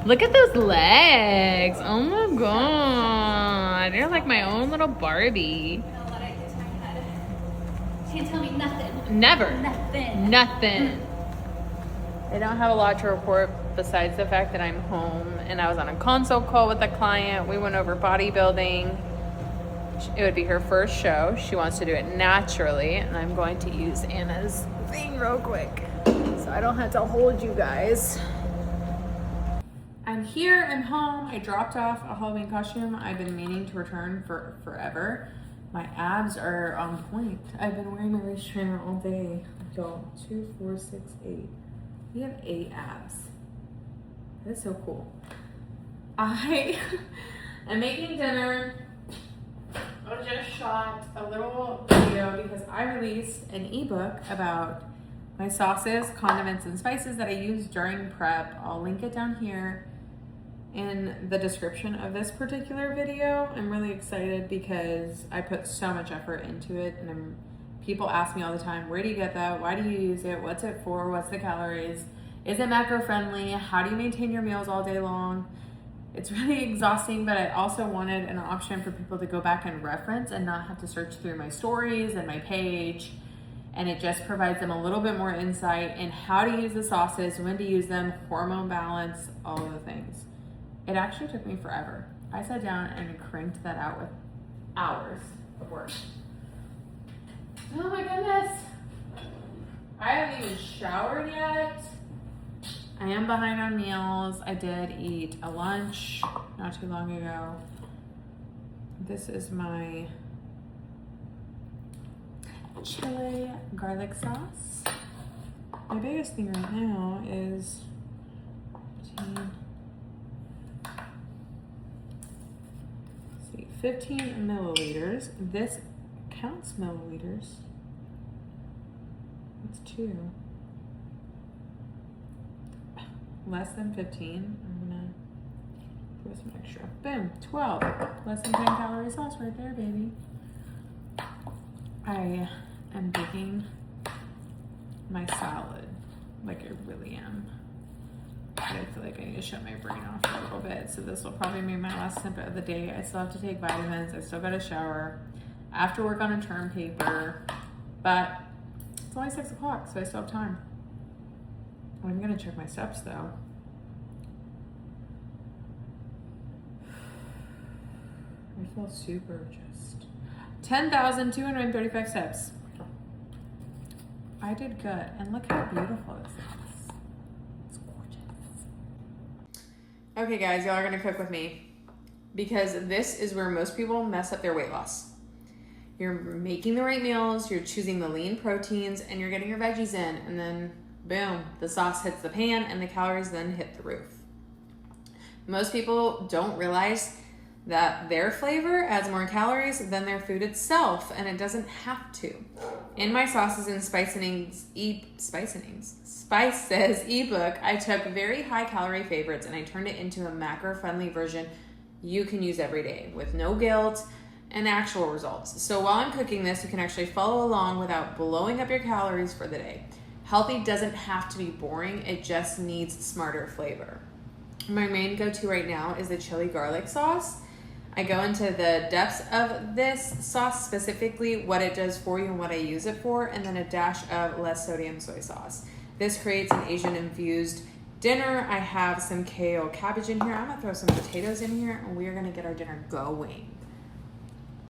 Look at those legs. Oh my God. You're like my own little Barbie. You know what I did to my head? Can't tell me nothing. Never. Nothing. I don't have a lot to report besides the fact that I'm home and I was on a consult call with a client. We went over bodybuilding. It would be her first show. She wants to do it naturally, and I'm going to use Anna's thing real quick so I don't have to hold you guys. I'm here, I'm home. I dropped off a Halloween costume I've been meaning to return for forever. My abs are on point. I've been wearing my waist trainer all day. Y'all, 2, 4, 6, 8. We have 8 abs. That's so cool. I am making dinner. I just shot a little video because I released an ebook about my sauces, condiments, and spices that I use during prep. I'll link it down here in the description of this particular video. I'm really excited because I put so much effort into it, and people ask me all the time, where do you get that? Why do you use it? What's it for? What's the calories? Is it macro friendly? How do you maintain your meals all day long? It's really exhausting, but I also wanted an option for people to go back and reference and not have to search through my stories and my page. And it just provides them a little bit more insight in how to use the sauces, when to use them, hormone balance, all of the things. It actually took me forever. I sat down and cranked that out with hours of work. Oh my goodness. I haven't even showered yet. I am behind on meals. I did eat a lunch not too long ago. This is my chili garlic sauce. My biggest thing right now is 15 milliliters. This counts milliliters. It's 2. Less than 15. I'm gonna put some extra. Boom, 12. Less than 10 calorie sauce right there, baby. I am baking my salad like I really am. But I feel like I need to shut my brain off a little bit. So this will probably be my last snippet of the day. I still have to take vitamins. I still got to shower. I have to work on a term paper. But it's only 6 o'clock, so I still have time. I'm gonna check my steps though. I feel super just 10,235 steps. I did good, and look how beautiful this is. It's gorgeous. Okay, guys, y'all are gonna cook with me because this is where most people mess up their weight loss. You're making the right meals, you're choosing the lean proteins, and you're getting your veggies in, and then boom, the sauce hits the pan and the calories then hit the roof. Most people don't realize that their flavor adds more calories than their food itself, and it doesn't have to. In my sauces and spices ebook, I took very high calorie favorites and I turned it into a macro-friendly version you can use every day with no guilt and actual results. So while I'm cooking this, you can actually follow along without blowing up your calories for the day. Healthy doesn't have to be boring, it just needs smarter flavor. My main go-to right now is the chili garlic sauce. I go into the depths of this sauce, specifically what it does for you and what I use it for, and then a dash of less sodium soy sauce. This creates an Asian infused dinner. I have some kale cabbage in here. I'm gonna throw some potatoes in here and we are gonna get our dinner going.